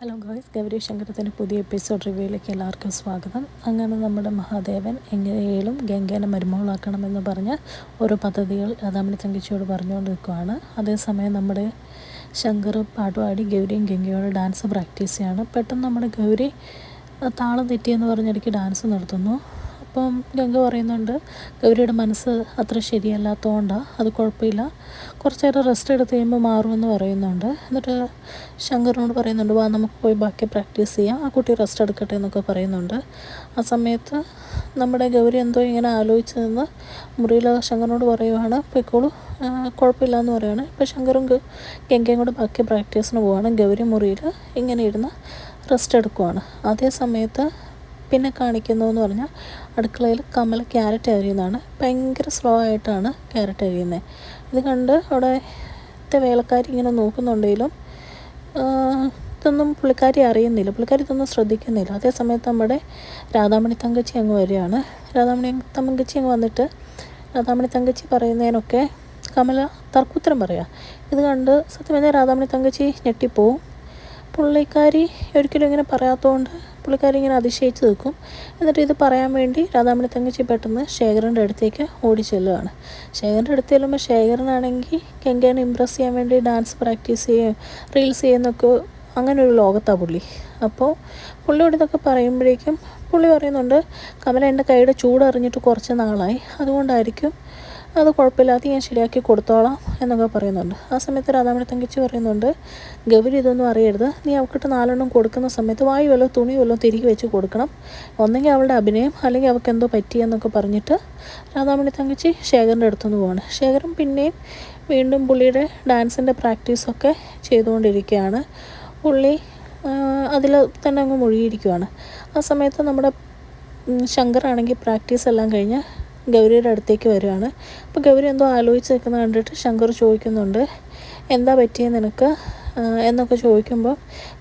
Hello ഗോയ്സ്, Gauri ശങ്കരത്തിൻ്റെ പുതിയ episode റിവ്യൂയിലേക്ക് എല്ലാവർക്കും സ്വാഗതം. അങ്ങനെ നമ്മുടെ മഹാദേവൻ എങ്ങനെയും ഗംഗേനെ മരുമകളാക്കണമെന്ന് പറഞ്ഞ് ഓരോ പദ്ധതികൾ രാധാമണി തങ്കച്ചിയോട് പറഞ്ഞുകൊണ്ട് നിൽക്കുകയാണ്. അതേസമയം നമ്മുടെ ശങ്കർ പാട്ടുപാടി ഗൗരിയും ഗംഗയോട് ഡാൻസ് പ്രാക്ടീസ് ചെയ്യാണ്. പെട്ടെന്ന് നമ്മുടെ ഗൗരി താളം തെറ്റിയെന്ന് പറഞ്ഞിടയ്ക്ക് ഡാൻസ് നിർത്തുന്നു. അപ്പം ഗംഗ പറയുന്നുണ്ട് ഗൗരിയുടെ മനസ്സ് അത്ര ശരിയല്ലാത്തതുകൊണ്ടാണ്, അത് കുഴപ്പമില്ല, കുറച്ച് നേരം റെസ്റ്റ് എടുത്ത് കഴിയുമ്പോൾ മാറുമെന്ന് പറയുന്നുണ്ട്. എന്നിട്ട് ശങ്കറിനോട് പറയുന്നുണ്ട്, വാ നമുക്ക് പോയി ബാക്കി പ്രാക്ടീസ് ചെയ്യാം, ആ കുട്ടി റെസ്റ്റ് എടുക്കട്ടെ എന്നൊക്കെ പറയുന്നുണ്ട്. ആ സമയത്ത് നമ്മുടെ ഗൗരി എന്തോ ഇങ്ങനെ ആലോചിച്ച് നിന്ന് മുറിയിൽ ശങ്കറിനോട് പറയുവാണ്, പോയിക്കോളൂ, കുഴപ്പമില്ല എന്ന് പറയുകയാണ്. ഇപ്പോൾ ശങ്കറും ഗംഗയും കൂടെ ബാക്കി പ്രാക്ടീസിന് പോവുകയാണ്. ഗൗരി മുറിയിൽ ഇങ്ങനെ ഇരുന്ന് റെസ്റ്റ് എടുക്കുവാണ്. അതേ സമയത്ത് പിന്നെ കാണിക്കുന്നതെന്ന് പറഞ്ഞാൽ അടുക്കളയിൽ കമല ക്യാരറ്റ് അരിയുന്നതാണ്. ഭയങ്കര സ്ലോ ആയിട്ടാണ് ക്യാരറ്റ് അരിയുന്നത്. ഇത് കണ്ട് അവിടുത്തെ വേലക്കാരി ഇങ്ങനെ നോക്കുന്നുണ്ടെങ്കിലും ഇതൊന്നും പുള്ളിക്കാരി അറിയുന്നില്ല, പുള്ളിക്കാരി ഇതൊന്നും ശ്രദ്ധിക്കുന്നില്ല. അതേ സമയത്ത് നമ്മുടെ രാധാമണി തങ്കച്ചി അങ്ങ് വരികയാണ്. രാധാമണി തങ്കച്ചി അങ്ങ് വന്നിട്ട് രാധാമണി തങ്കച്ചി പറയുന്നതിനൊക്കെ കമല തർക്കുത്തരം പറയുക. ഇത് കണ്ട് സത്യം പറഞ്ഞാൽ രാധാമണി തങ്കച്ചി ഞെട്ടിപ്പോവും. പുള്ളിക്കാരി ഒരിക്കലും ഇങ്ങനെ പറയാത്തതുകൊണ്ട് പുള്ളിക്കാരി ഇങ്ങനെ അതിശയിച്ച് നിൽക്കും. എന്നിട്ട് ഇത് പറയാൻ വേണ്ടി രാധാമണി തങ്കച്ചി പെട്ടെന്ന് ശേഖരൻ്റെ അടുത്തേക്ക് ഓടി ചെല്ലുകയാണ്. ശേഖരൻ്റെ അടുത്ത് ചെല്ലുമ്പോൾ ശേഖരനാണെങ്കിൽ ഗംഗേനെ ഇമ്പ്രസ് ചെയ്യാൻ വേണ്ടി ഡാൻസ് പ്രാക്ടീസ് ചെയ്യുകയും റീൽസ് ചെയ്യുന്നൊക്കെ അങ്ങനെ ഒരു ലോകത്താണ് പുള്ളി. അപ്പോൾ പുള്ളിയോട് ഇതൊക്കെ പറയുമ്പോഴേക്കും പുള്ളി പറയുന്നുണ്ട്, കമല എൻ്റെ കൈയുടെ ചൂടറിഞ്ഞിട്ട് കുറച്ച് നാളായി, അതുകൊണ്ടായിരിക്കും, അത് കുഴപ്പമില്ല, അത് ഞാൻ ശരിയാക്കി കൊടുത്തോളാം എന്നൊക്കെ പറയുന്നുണ്ട്. ആ സമയത്ത് രാധാമണി തങ്കച്ചി പറയുന്നുണ്ട്, ഗൗരി ഇതൊന്നും അറിയരുത്, നീ അവൾക്കിട്ട് 4 കൊടുക്കുന്ന സമയത്ത് വായു വല്ലോ തുണി വല്ലോ തിരികെ വെച്ച് കൊടുക്കണം, ഒന്നെങ്കിൽ അവളുടെ അഭിനയം അല്ലെങ്കിൽ അവൾക്ക് എന്തോ പറ്റിയെന്നൊക്കെ പറഞ്ഞിട്ട് രാധാമണി തങ്കച്ചി ശേഖരൻ്റെ അടുത്തുനിന്ന് പോവാണ്. ശേഖരൻ പിന്നെയും വീണ്ടും പുള്ളിയുടെ ഡാൻസിൻ്റെ പ്രാക്ടീസൊക്കെ ചെയ്തുകൊണ്ടിരിക്കുകയാണ്. പുള്ളി അതിൽ തന്നെ അങ്ങ് മുഴുകിയിരിക്കുകയാണ്. ആ സമയത്ത് നമ്മുടെ ശങ്കറാണെങ്കിൽ പ്രാക്ടീസ് എല്ലാം കഴിഞ്ഞ് ഗൗരിയുടെ അടുത്തേക്ക് വരികയാണ്. അപ്പോൾ ഗൗരി എന്തോ ആലോചിച്ച് നിൽക്കുന്നത് കണ്ടിട്ട് ശങ്കർ ചോദിക്കുന്നുണ്ട്, എന്താ പറ്റിയത് നിനക്ക് എന്നൊക്കെ ചോദിക്കുമ്പോൾ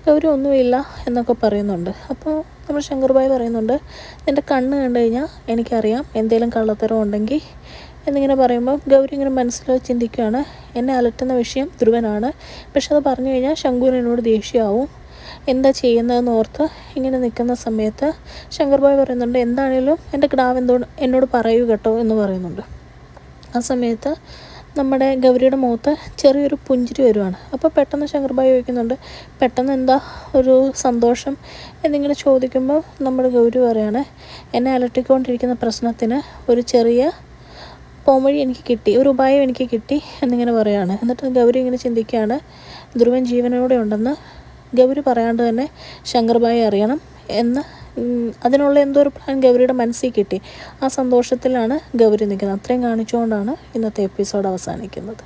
ഗൗരി ഒന്നുമില്ല എന്നൊക്കെ പറയുന്നുണ്ട്. അപ്പോൾ നമ്മൾ ശങ്കർ ഭായി പറയുന്നുണ്ട്, നിൻ്റെ കണ്ണ് കണ്ടു കഴിഞ്ഞാൽ എനിക്കറിയാം എന്തെങ്കിലും കള്ളത്തരം ഉണ്ടെങ്കിൽ എന്നിങ്ങനെ പറയുമ്പോൾ ഗൗരി ഇങ്ങനെ മനസ്സിൽ ചിന്തിക്കുകയാണ്, എന്നെ അലട്ടുന്ന വിഷയം ധ്രുവനാണ്, പക്ഷെ അത് പറഞ്ഞു കഴിഞ്ഞാൽ ശങ്കുവിനോട് ദേഷ്യമാവും, എന്താ ചെയ്യുന്നതെന്ന് ഓർത്ത് ഇങ്ങനെ നിൽക്കുന്ന സമയത്ത് ശങ്കർ ഭായി പറയുന്നുണ്ട്, എന്താണേലും എൻ്റെ കിടാവ് എന്നോട് പറയൂ കേട്ടോ എന്ന് പറയുന്നുണ്ട്. ആ സമയത്ത് നമ്മുടെ ഗൗരിയുടെ മുഖത്ത് ചെറിയൊരു പുഞ്ചിരി വരുവാണ്. അപ്പോൾ പെട്ടെന്ന് ശങ്കർ ഭായി ചോദിക്കുന്നുണ്ട്, പെട്ടെന്ന് എന്താ ഒരു സന്തോഷം എന്നിങ്ങനെ ചോദിക്കുമ്പോൾ നമ്മുടെ ഗൗരി പറയാണ്, എന്നെ അലട്ടിക്കൊണ്ടിരിക്കുന്ന പ്രശ്നത്തിന് ഒരു ചെറിയ പോംവഴി എനിക്ക് കിട്ടി, ഒരു ഉപായം എനിക്ക് കിട്ടി എന്നിങ്ങനെ പറയുകയാണ്. എന്നിട്ട് ഗൗരി ഇങ്ങനെ ചിന്തിക്കുകയാണ്, ധ്രുവൻ ജീവനോടെ ഉണ്ടെന്ന് ഗൗരി പറയാണ്ട് തന്നെ ശങ്കർ ഭായി അറിയണം എന്ന്, അതിനുള്ള എന്തോ ഒരു പ്ലാൻ ഗൗരിയുടെ മനസ്സിൽ കിട്ടി. ആ സന്തോഷത്തിലാണ് ഗൗരി നിൽക്കുന്നത്. അത്രയും കാണിച്ചുകൊണ്ടാണ് ഇന്നത്തെ എപ്പിസോഡ് അവസാനിക്കുന്നത്.